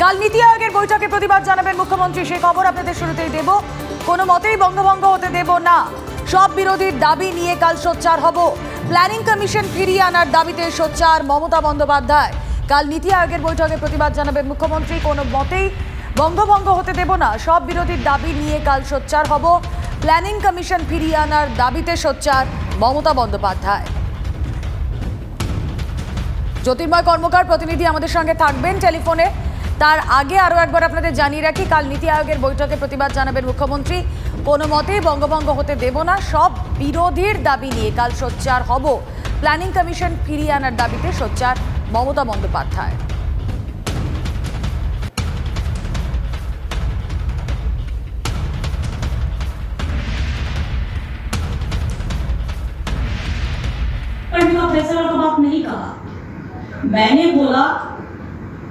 কাল নীতি আয়োগের বৈঠকে প্রতিবাদ জানাবেন মুখ্যমন্ত্রী, সেই খবর আপনাদের শুরুতেই দেব। কোনো মতেই বঙ্গভঙ্গ হতে দেব না, সব বিরোধীর দাবি নিয়ে কাল সোচ্চার হব। প্ল্যানিং কমিশন ফিরিয়ে আনার দাবিতে সোচ্চার মমতা বন্দ্যোপাধ্যায়। কাল নীতি আয়োগের বৈঠকে প্রতিবাদ জানাবেন মুখ্যমন্ত্রী, কোনো মতেই বঙ্গভঙ্গ হতে দেব না, সব বিরোধীর দাবি নিয়ে কাল সোচ্চার হব। প্ল্যানিং কমিশন ফিরিয়ে আনার দাবিতে সোচ্চার মমতা বন্দ্যোপাধ্যায়। জ্যোতির্ময় কর্মকার প্রতিনিধি আমাদের সঙ্গে থাকবেন টেলিফোনে। তার আগে আরও একবার আপনাদের জানিয়ে রাখি, কাল নীতি আয়োগের বৈঠকে প্রতিবাদ জানাবেন মুখ্যমন্ত্রী, কোনো মতেই বঙ্গভঙ্গ হতে দেব না, সব বিরোধীর দাবি নিয়ে কাল সোচ্চার হব। প্ল্যানিং কমিশন ফিরিয়ে আনার দাবিতে সোচ্চার মমতা বন্দ্যোপাধ্যায়। फैसला का बात नहीं कहा, मैंने बोला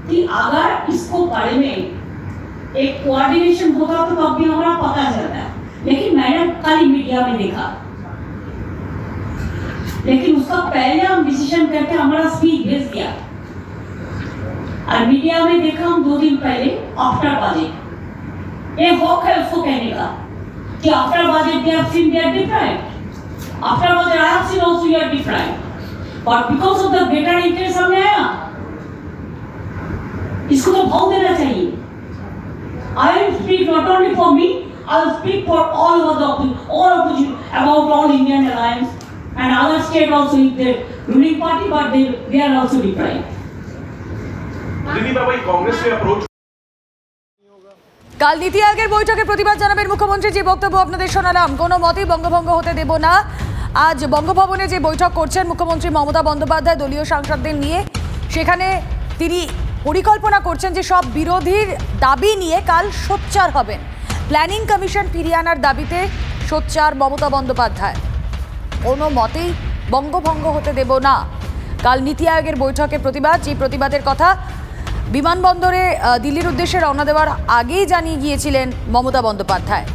कि अगर इसको बारे में एक कोऑर्डिनेशन होगा तो तब भी हमारा पता चलता है। लेकिन मैंने कल मीडिया में देखा, लेकिन उसका पहले हम डिसीजन करके हमारा स्पीच भेज दिया और मीडिया में देखा हम 2 दिन पहले आफ्टर बजट। ये हक है उसको कहने का कि after budget they have seen they are different, after budget I have seen also you are different, but because of the better interest हमने आया, इसको तो भाव देना चाहिए। I will speak not only for me, I will speak for all over the opposition about all Indian alliance and other state also if the ruling party, but they are also different. Congress से approach কাল নীতি আয়োগের বৈঠকে প্রতিবাদ জানাবেন মুখ্যমন্ত্রী, যে বক্তব্য আপনাদের শোনালাম, কোনো মতেই বঙ্গভঙ্গ হতে দেব না। আজ বঙ্গভবনে যে বৈঠক করছেন মুখ্যমন্ত্রী মমতা বন্দ্যোপাধ্যায় দলীয় সাংসদদের নিয়ে, সেখানে তিনি পরিকল্পনা করছেন যে সব বিরোধীর দাবি নিয়ে কাল সোচ্চার হবেন। প্ল্যানিং কমিশন ফিরিয়ে আনার দাবিতে সোচ্চার মমতা বন্দ্যোপাধ্যায়। কোনো মতেই বঙ্গভঙ্গ হতে দেব না, কাল নীতি আয়োগের বৈঠকের প্রতিবাদ। যে প্রতিবাদের কথা বিমানবন্দরে দিল্লির উদ্দেশ্যে রওনা দেওয়ার আগেই জানিয়ে গিয়েছিলেন মমতা বন্দ্যোপাধ্যায়।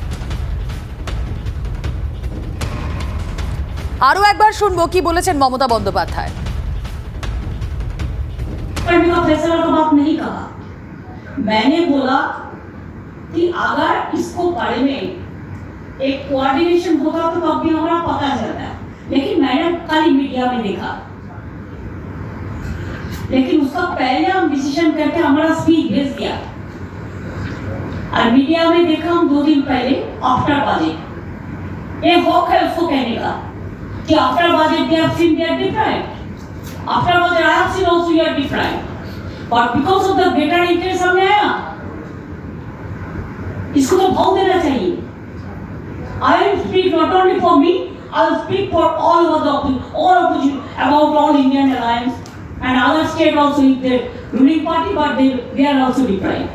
আরও একবার শুনবো কি বলেছেন মমতা বন্দ্যোপাধ্যায়। फैसला का बात नहीं कहा, मैंने बोला कि अगर इसको बारे में एक कोऑर्डिनेशन होगा तो तब भी हमारा पता चलता है। लेकिन मैंने कल मीडिया में देखा, लेकिन उसका पहले हम डिसीजन करके हमारा स्पीच भेज दिया और मीडिया में देखा हम 2 दिन पहले आफ्टर बजट। ये हक है उसको कहने का कि after budget they have seen they are different, after budget I have seen also you are different, but because of the better interest हमने आया, इसको तो भाव देना चाहिए। I will speak not only for me, I will speak for all over the opposition about all Indian alliance and other state also if the ruling party, but they are also different.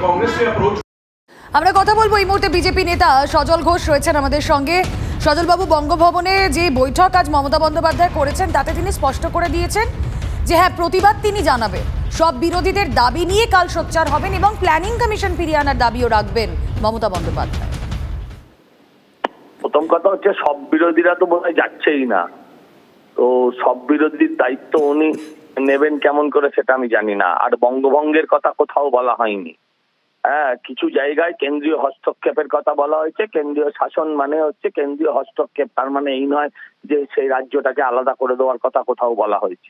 Congress से approach আমরা কথা বলবো এই মুহূর্তে BJP নেতা সজল ঘোষ রয়েছেন আমাদের সঙ্গে। সজলবাবু, বঙ্গভবনে যে বৈঠক আজ মমতা বন্দ্যোপাধ্যায় করেছেন তাতে তিনি স্পষ্ট করে দিয়েছেন যে হ্যাঁ, প্রতিবাদ তিনি জানাবেন, সব বিরোধীদের দাবি নিয়ে কাল সোচ্চার হবেন এবং প্ল্যানিং কমিশন ফিরিয়ে আনার দাবিও রাখবেন মমতা বন্দ্যোপাধ্যায়। প্রথম কথা হচ্ছে সব বিরোধীরা তো বোধহয় যাচ্ছেই না, তো সব বিরোধীর দায়িত্ব উনি নেবেন কেমন করে সেটা আমি জানি না। আর বঙ্গভঙ্গের কথা কোথাও বলা হয়নি। হ্যাঁ, কিছু জায়গায় কেন্দ্রীয় হস্তক্ষেপের কথা বলা হয়েছে। কেন্দ্রীয় শাসন মানে হচ্ছে কেন্দ্রীয় হস্তক্ষেপ, তার মানে এই নয় যে সেই রাজ্যটাকে আলাদা করে দেওয়ার কথা কোথাও বলা হয়েছে।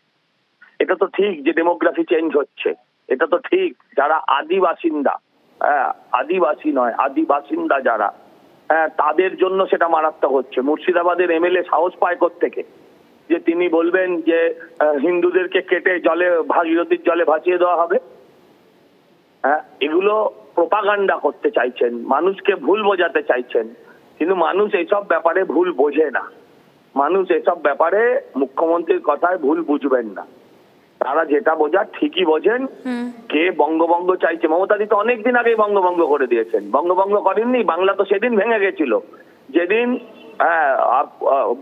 এটা তো ঠিক যে ডেমোগ্রাফি চেঞ্জ হচ্ছে, এটা তো ঠিক। যারা আদি বাসিন্দা, আদিবাসী নয় আদি বাসিন্দা যারা, তাদের জন্য সেটা মারাত্মক হচ্ছে। মুর্শিদাবাদের এমএলএ সাহস পায় কোত্থেকে যে তিনি বলবেন যে হিন্দুদেরকে কেটে জলে ভাগীরথীর জলে ভাসিয়ে দেওয়া হবে? এগুলো প্রোপাগান্ডা করতে চাইছেন, মানুষকে ভুল বোঝাতে চাইছেন, কিন্তু মানুষ এইসব ব্যাপারে ভুল বোঝে না। মানুষ এসব ব্যাপারে মুখ্যমন্ত্রীর কথায় ভুল বুঝবেন না, তারা যেটা বোঝার ঠিকই বোঝেন। কে বঙ্গভঙ্গ চাইছে? মমতাদি তো অনেকদিন আগেই বঙ্গভঙ্গ করে দিয়েছেন। বঙ্গভঙ্গ করেননি, বাংলা তো সেদিন ভেঙে গেছিল যেদিন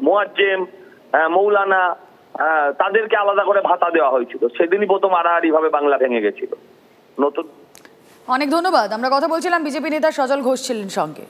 মোয়াজ্জেম, মৌলানা তাদেরকে আলাদা করে ভাতা দেওয়া হয়েছিল, সেদিনই প্রথম আড়াআড়ি ভাবে বাংলা ভেঙে গেছিল। নতুন অনেক ধন্যবাদ। আমরা কথা বলছিলাম, বিজেপি নেতা সজল ঘোষ ছিলেন সঙ্গে।